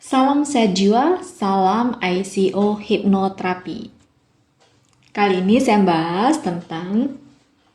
Salam sehat jiwa, salam ICO hipnoterapi. Kali ini saya bahas tentang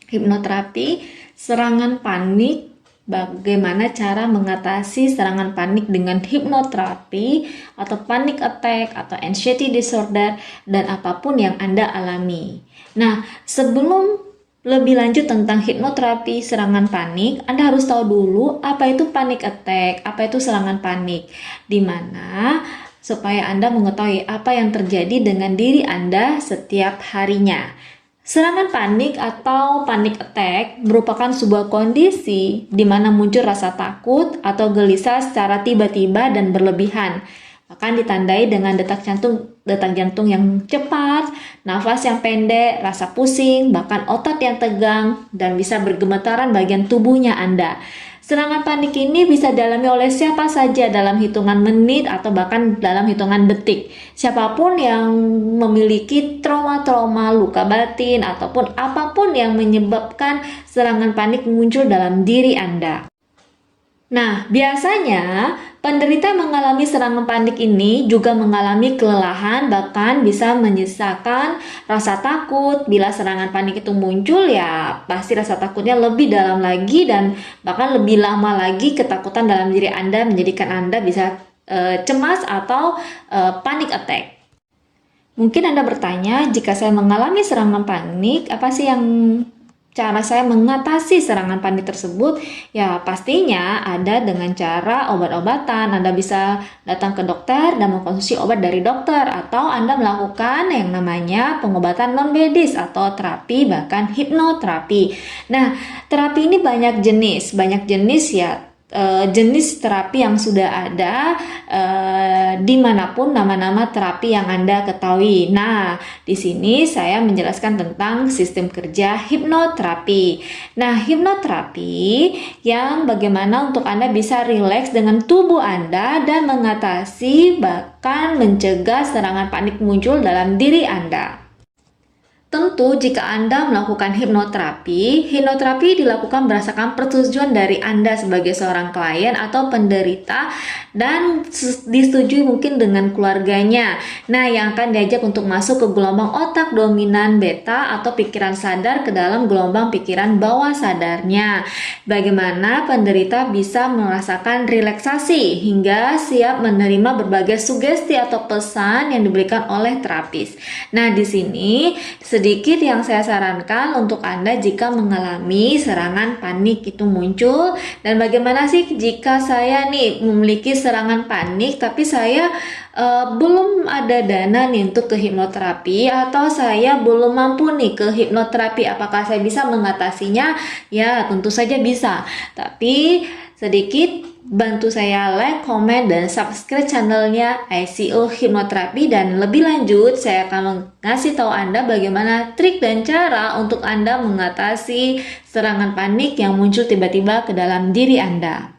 hipnoterapi serangan panik, bagaimana cara mengatasi serangan panik dengan hipnoterapi atau panic attack atau anxiety disorder dan apapun yang Anda alami. Nah, sebelum lebih lanjut tentang hipnoterapi serangan panik, Anda harus tahu dulu apa itu panic attack, apa itu serangan panik, di mana supaya Anda mengetahui apa yang terjadi dengan diri Anda setiap harinya. Serangan panik atau panic attack merupakan sebuah kondisi di mana muncul rasa takut atau gelisah secara tiba-tiba dan berlebihan. Bahkan ditandai dengan detak jantung yang cepat, nafas yang pendek, rasa pusing, bahkan otot yang tegang, dan bisa bergemetaran bagian tubuhnya Anda. Serangan panik ini bisa dialami oleh siapa saja dalam hitungan menit atau bahkan dalam hitungan detik. Siapapun yang memiliki trauma-trauma, luka batin, ataupun apapun yang menyebabkan serangan panik muncul dalam diri Anda. Nah, biasanya penderita mengalami serangan panik ini juga mengalami kelelahan, bahkan bisa menyisakan rasa takut. Bila serangan panik itu muncul, ya pasti rasa takutnya lebih dalam lagi dan bahkan lebih lama lagi. Ketakutan dalam diri Anda menjadikan Anda bisa cemas atau panic attack. Mungkin Anda bertanya, jika saya mengalami serangan panik, apa sih yang cara saya mengatasi serangan panik tersebut? Ya pastinya ada dengan cara obat-obatan. Anda bisa datang ke dokter dan mengkonsumsi obat dari dokter, atau Anda melakukan yang namanya pengobatan non-medis atau terapi, bahkan hipnoterapi. Nah, terapi ini banyak jenis ya. Jenis terapi yang sudah ada dimanapun nama-nama terapi yang Anda ketahui. Nah, di sini saya menjelaskan tentang sistem kerja hipnoterapi. Nah, hipnoterapi yang bagaimana untuk Anda bisa rileks dengan tubuh Anda dan mengatasi bahkan mencegah serangan panik muncul dalam diri Anda. Tentu jika Anda melakukan hipnoterapi dilakukan berdasarkan persetujuan dari Anda sebagai seorang klien atau penderita dan disetujui mungkin dengan keluarganya. Nah, yang akan diajak untuk masuk ke gelombang otak dominan beta atau pikiran sadar ke dalam gelombang pikiran bawah sadarnya. Bagaimana penderita bisa merasakan relaksasi hingga siap menerima berbagai sugesti atau pesan yang diberikan oleh terapis. Nah, di sini sedikit yang saya sarankan untuk Anda jika mengalami serangan panik itu muncul. Dan bagaimana sih jika saya nih memiliki serangan panik tapi saya belum ada dana nih untuk ke hipnoterapi, atau saya belum mampu nih ke hipnoterapi, apakah saya bisa mengatasinya? Ya tentu saja bisa, tapi sedikit bantu saya like, komen, dan subscribe channelnya ICO Hipnoterapi. Dan lebih lanjut saya akan ngasih tahu Anda bagaimana trik dan cara untuk Anda mengatasi serangan panik yang muncul tiba-tiba ke dalam diri Anda.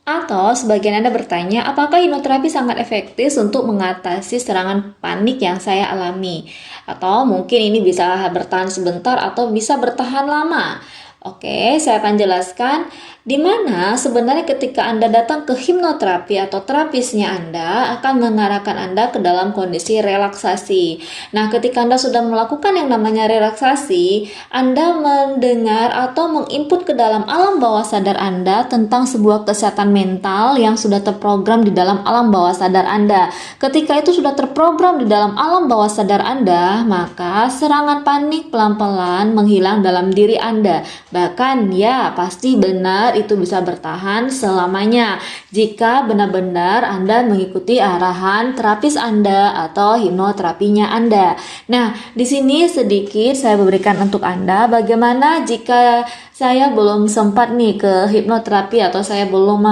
Atau sebagian Anda bertanya, apakah hipnoterapi sangat efektif untuk mengatasi serangan panik yang saya alami? Atau mungkin ini bisa bertahan sebentar atau bisa bertahan lama. Oke, saya akan jelaskan di mana sebenarnya ketika Anda datang ke hipnoterapi atau terapisnya Anda akan mengarahkan Anda ke dalam kondisi relaksasi. Nah, ketika Anda sudah melakukan yang namanya relaksasi, Anda mendengar atau menginput ke dalam alam bawah sadar Anda tentang sebuah kesehatan mental yang sudah terprogram di dalam alam bawah sadar Anda. Ketika itu sudah terprogram di dalam alam bawah sadar Anda, maka serangan panik pelan-pelan menghilang dalam diri Anda. Bahkan ya pasti benar itu bisa bertahan selamanya jika benar-benar Anda mengikuti arahan terapis Anda atau hipnoterapinya Anda. Nah, di sini sedikit saya berikan untuk Anda bagaimana jika saya belum sempat nih ke hipnoterapi atau saya belum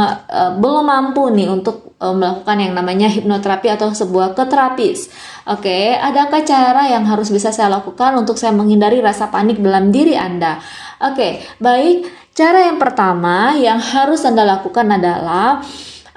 mampu nih untuk melakukan yang namanya hipnoterapi atau sebuah keterapis. Oke, adakah cara yang harus bisa saya lakukan untuk saya menghindari rasa panik dalam diri Anda? Oke, baik. Cara yang pertama yang harus Anda lakukan adalah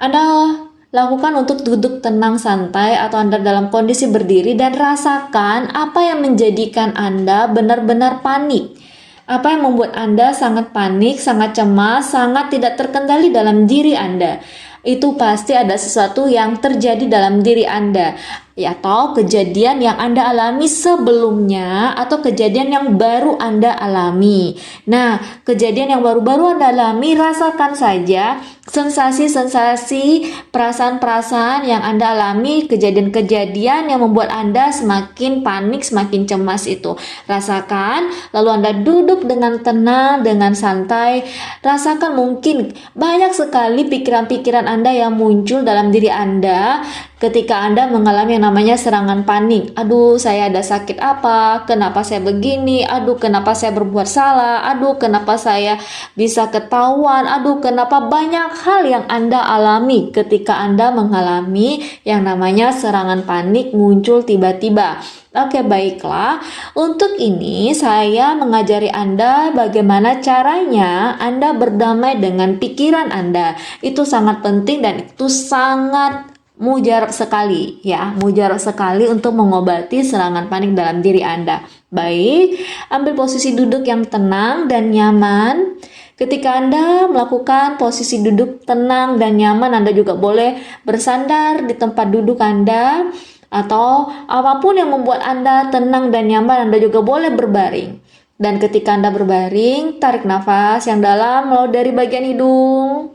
Anda lakukan untuk duduk tenang santai atau Anda dalam kondisi berdiri dan rasakan apa yang menjadikan Anda benar-benar panik. Apa yang membuat Anda sangat panik, sangat cemas, sangat tidak terkendali dalam diri Anda. itu pasti ada sesuatu yang terjadi dalam diri Anda, atau kejadian yang Anda alami sebelumnya, atau kejadian yang baru Anda alami. Nah, kejadian yang baru-baru Anda alami, rasakan saja sensasi-sensasi, perasaan-perasaan yang Anda alami, kejadian-kejadian yang membuat Anda semakin panik, semakin cemas itu. Rasakan, lalu Anda duduk dengan tenang, dengan santai. Rasakan, mungkin banyak sekali pikiran-pikiran Anda yang muncul dalam diri Anda ketika Anda mengalami yang namanya serangan panik. Aduh, saya ada sakit apa? Kenapa saya begini? Aduh, kenapa saya berbuat salah? Aduh, kenapa saya bisa ketahuan? Aduh, kenapa banyak hal yang Anda alami ketika Anda mengalami yang namanya serangan panik muncul tiba-tiba. Oke, baiklah. Untuk ini saya mengajari Anda bagaimana caranya Anda berdamai dengan pikiran Anda. Itu sangat penting dan itu sangat mujarab sekali ya, mujarab sekali untuk mengobati serangan panik dalam diri Anda. Baik, ambil posisi duduk yang tenang dan nyaman. Ketika Anda melakukan posisi duduk tenang dan nyaman, Anda juga boleh bersandar di tempat duduk Anda, atau apapun yang membuat Anda tenang dan nyaman, Anda juga boleh berbaring. Dan ketika Anda berbaring, tarik nafas yang dalam melalui dari bagian hidung.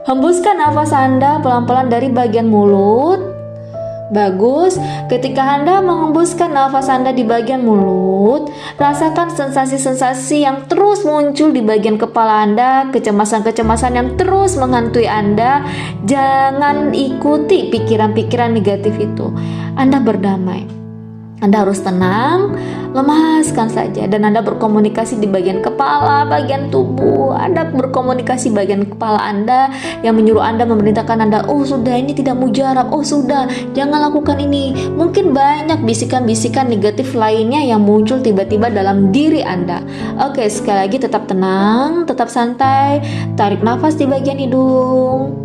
Hembuskan nafas Anda pelan-pelan dari bagian mulut. Bagus. Ketika Anda mengembuskan nafas Anda di bagian mulut, rasakan sensasi-sensasi yang terus muncul di bagian kepala Anda, kecemasan-kecemasan yang terus menghantui Anda. Jangan ikuti pikiran-pikiran negatif itu. Anda berdamai. Anda harus tenang, lemaskan saja, dan Anda berkomunikasi di bagian kepala, bagian tubuh. Anda berkomunikasi bagian kepala Anda yang menyuruh Anda, memerintahkan Anda, oh sudah, ini tidak mujarab, oh sudah, jangan lakukan ini. Mungkin banyak bisikan-bisikan negatif lainnya yang muncul tiba-tiba dalam diri Anda. Oke, sekali lagi tetap tenang, tetap santai, tarik nafas di bagian hidung.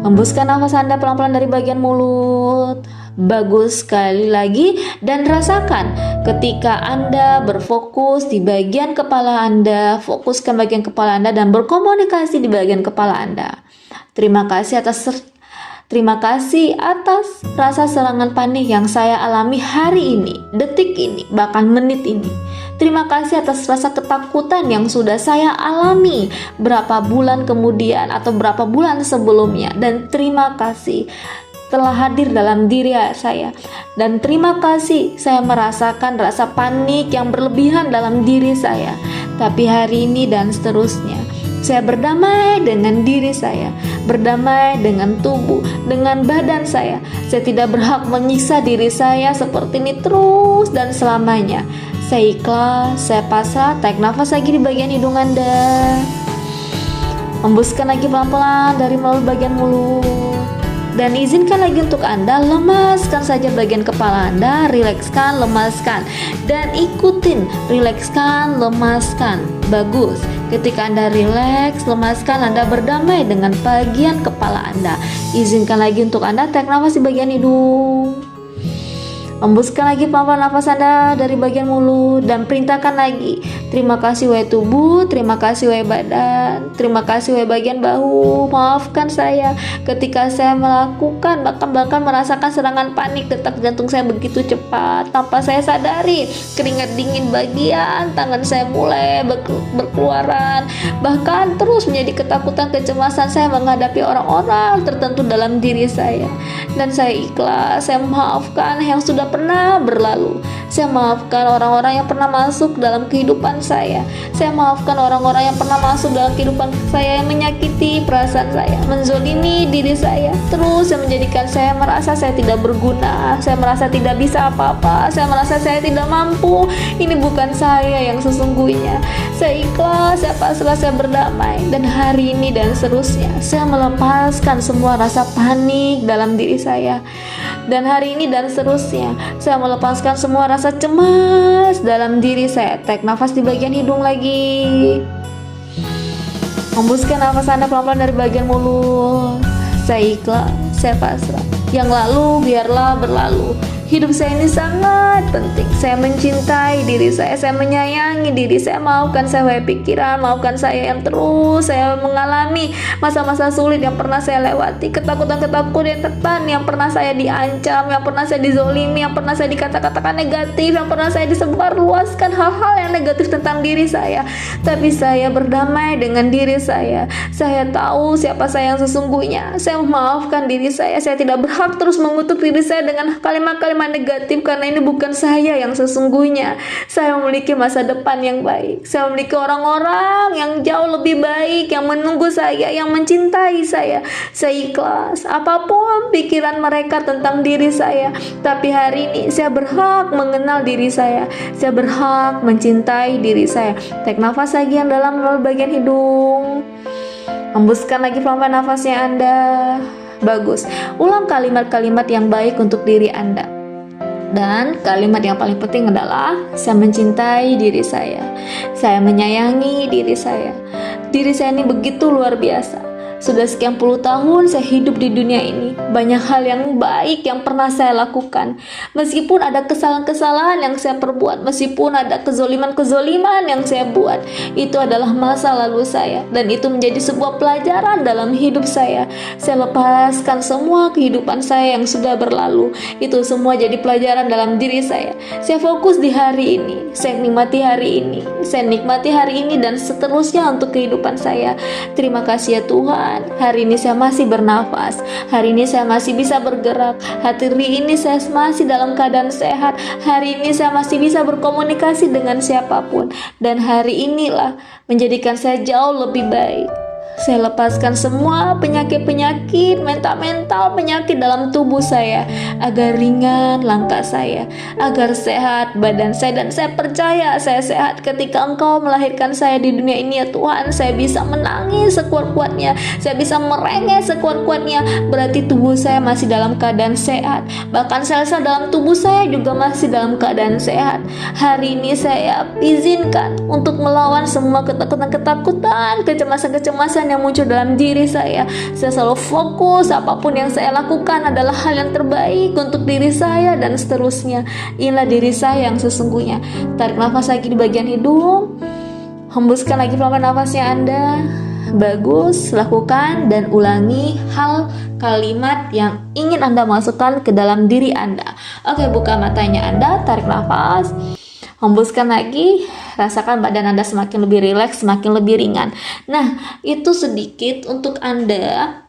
Hembuskan nafas Anda pelan-pelan dari bagian mulut. Bagus, sekali lagi, dan rasakan ketika Anda berfokus di bagian kepala Anda, fokuskan bagian kepala Anda dan berkomunikasi di bagian kepala Anda. Terima kasih atas rasa serangan panik yang saya alami hari ini, detik ini, bahkan menit ini. Terima kasih atas rasa ketakutan yang sudah saya alami berapa bulan kemudian atau berapa bulan sebelumnya. Dan terima kasih telah hadir dalam diri saya. Dan terima kasih saya merasakan rasa panik yang berlebihan dalam diri saya. Tapi hari ini dan seterusnya, saya berdamai dengan diri saya, berdamai dengan tubuh, dengan badan saya. Saya tidak berhak menyiksa diri saya seperti ini terus dan selamanya. Saya ikhlas, saya pasrah. Tarik nafas lagi di bagian hidung Anda. Hembuskan lagi pelan-pelan dari melalui bagian mulut. Dan izinkan lagi untuk Anda lemaskan saja bagian kepala Anda, rilekskan, lemaskan, dan ikutin rilekskan, lemaskan. Bagus. Ketika Anda rileks, lemaskan, Anda berdamai dengan bagian kepala Anda. Izinkan lagi untuk Anda tarik nafas di bagian hidung. Hembuskan lagi pelan-pelan nafas Anda dari bagian mulut dan perintahkan lagi. Terima kasih wahai tubuh, terima kasih wahai badan, terima kasih wahai bagian bahu. Maafkan saya ketika saya melakukan bahkan merasakan serangan panik, detak jantung saya begitu cepat tanpa saya sadari. Keringat dingin bagian tangan saya mulai berkeluaran. Bahkan terus menjadi ketakutan, kecemasan saya menghadapi orang-orang tertentu dalam diri saya. Dan saya ikhlas, saya memaafkan yang sudah pernah berlalu. Saya maafkan orang-orang yang pernah masuk dalam kehidupan saya. Saya maafkan orang-orang yang pernah masuk dalam kehidupan saya, yang menyakiti perasaan saya, menzolimi diri saya. Terus yang menjadikan saya merasa saya tidak berguna, saya merasa tidak bisa apa-apa, saya merasa saya tidak mampu. Ini bukan saya yang sesungguhnya. Saya ikhlas, saya pasrah, saya berdamai. Dan hari ini dan seterusnya, saya melepaskan semua rasa panik dalam diri saya. Dan hari ini dan seterusnya, saya melepaskan semua rasa cemas dalam diri saya. Tarik nafas di bagian hidung lagi. Hembuskan nafas Anda pelan-pelan dari bagian mulut. Saya ikhlas, saya pasrah. Yang lalu biarlah berlalu. Hidup saya ini sangat penting. Saya mencintai diri saya menyayangi diri saya. Maafkan saya pikiran, maafkan saya yang terus saya mengalami masa-masa sulit yang pernah saya lewati, ketakutan yang pernah saya diancam, yang pernah saya dizolimi, yang pernah saya dikata-katakan negatif, yang pernah saya disebarluaskan hal-hal yang negatif tentang diri saya. Tapi saya berdamai dengan diri saya. Saya tahu siapa saya yang sesungguhnya. Saya memaafkan diri saya. Saya tidak berhak terus mengutuk diri saya dengan kalimat-kalimat negatif, karena ini bukan saya yang sesungguhnya. Saya memiliki masa depan yang baik. Saya memiliki orang-orang yang jauh lebih baik yang menunggu saya, yang mencintai saya. Saya ikhlas apapun pikiran mereka tentang diri saya. Tapi hari ini saya berhak mengenal diri saya. Saya berhak mencintai diri saya. Tarik nafas lagi yang dalam melalui bagian hidung. Hembuskan lagi pelan-pelan nafasnya Anda. Bagus. Ulang kalimat-kalimat yang baik untuk diri Anda. Dan kalimat yang paling penting adalah saya mencintai diri saya. Saya menyayangi diri saya. Diri saya ini begitu luar biasa. Sudah sekian puluh tahun saya hidup di dunia ini. Banyak hal yang baik yang pernah saya lakukan. Meskipun ada kesalahan-kesalahan yang saya perbuat, meskipun ada kezoliman-kezoliman yang saya buat, itu adalah masa lalu saya. Dan itu menjadi sebuah pelajaran dalam hidup saya. Saya lepaskan semua kehidupan saya yang sudah berlalu. Itu semua jadi pelajaran dalam diri saya. Saya fokus di hari ini. Saya nikmati hari ini. Saya nikmati hari ini dan seterusnya untuk kehidupan saya. Terima kasih ya Tuhan. Hari ini saya masih bernafas. Hari ini saya masih bisa bergerak. Hari ini saya masih dalam keadaan sehat. Hari ini saya masih bisa berkomunikasi dengan siapapun. Dan hari inilah menjadikan saya jauh lebih baik. Saya lepaskan semua penyakit-penyakit, mental penyakit dalam tubuh saya, agar ringan langkah saya, agar sehat badan saya. Dan saya percaya saya sehat ketika Engkau melahirkan saya di dunia ini ya Tuhan. Saya bisa menangis sekuat-kuatnya, saya bisa merengek sekuat-kuatnya. Berarti tubuh saya masih dalam keadaan sehat. Bahkan sel-sel dalam tubuh saya juga masih dalam keadaan sehat. Hari ini saya izinkan untuk melawan semua ketakutan-ketakutan, kecemasan-kecemasan yang muncul dalam diri saya. Saya selalu fokus apapun yang saya lakukan adalah hal yang terbaik untuk diri saya dan seterusnya. Inilah diri saya yang sesungguhnya. Tarik nafas lagi di bagian hidung. Hembuskan lagi pelan-pelan nafasnya Anda. Bagus, lakukan dan ulangi hal kalimat yang ingin Anda masukkan ke dalam diri Anda. Oke, buka matanya Anda, tarik nafas. Hembuskan lagi, rasakan badan Anda semakin lebih rileks, semakin lebih ringan. Nah, itu sedikit untuk Anda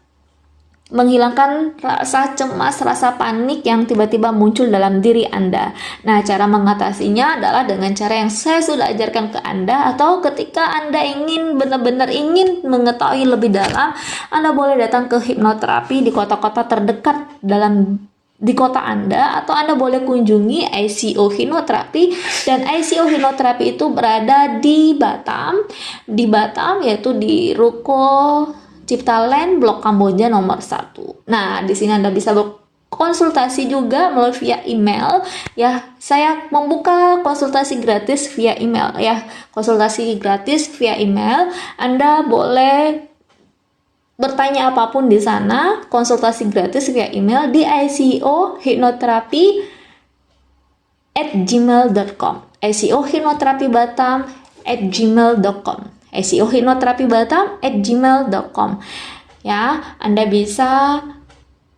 menghilangkan rasa cemas, rasa panik yang tiba-tiba muncul dalam diri Anda. Nah, cara mengatasinya adalah dengan cara yang saya sudah ajarkan ke Anda, atau ketika Anda ingin benar-benar ingin mengetahui lebih dalam, Anda boleh datang ke hipnoterapi di kota-kota terdekat di kota Anda, atau Anda boleh kunjungi ICO Hipnoterapi. Dan ICO Hipnoterapi itu berada di Batam, yaitu di Ruko Cipta Land Blok Kamboja nomor 1. Nah, di sini Anda bisa berkonsultasi juga melalui via email ya. Saya membuka konsultasi gratis via email ya. Konsultasi gratis via email. Anda boleh bertanya apapun di sana, konsultasi gratis via email di icohipnoterapi@gmail.com. icohipnoterapibatam@gmail.com. icohipnoterapibatam@gmail.com. Ya, Anda bisa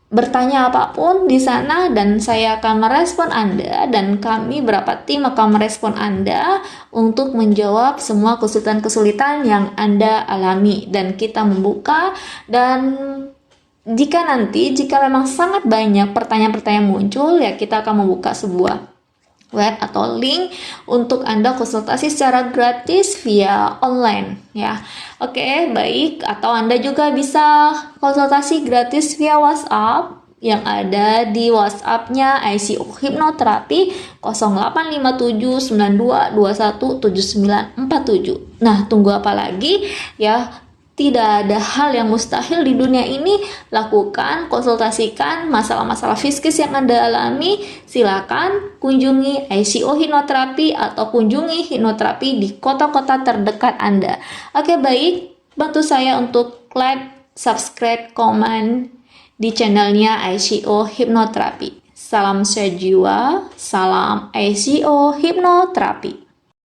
bertanya apapun di sana dan saya akan merespon Anda, dan kami berapa tim akan merespon Anda untuk menjawab semua kesulitan-kesulitan yang Anda alami, dan kita membuka. Dan jika memang sangat banyak pertanyaan-pertanyaan muncul, ya kita akan membuka sebuah web atau link untuk Anda konsultasi secara gratis via online ya. Oke, baik. Atau Anda juga bisa konsultasi gratis via WhatsApp yang ada di WhatsApp-nya ICO Hipnoterapi 085792217947. Nah, tunggu apa lagi ya? Tidak ada hal yang mustahil di dunia ini. Lakukan, konsultasikan masalah-masalah psikis yang Anda alami. Silakan kunjungi ICO Hipnoterapi atau kunjungi hipnoterapi di kota-kota terdekat Anda. Oke, baik. Bantu saya untuk like, subscribe, komen di channelnya ICO Hipnoterapi. Salam sehat jiwa, salam ICO Hipnoterapi.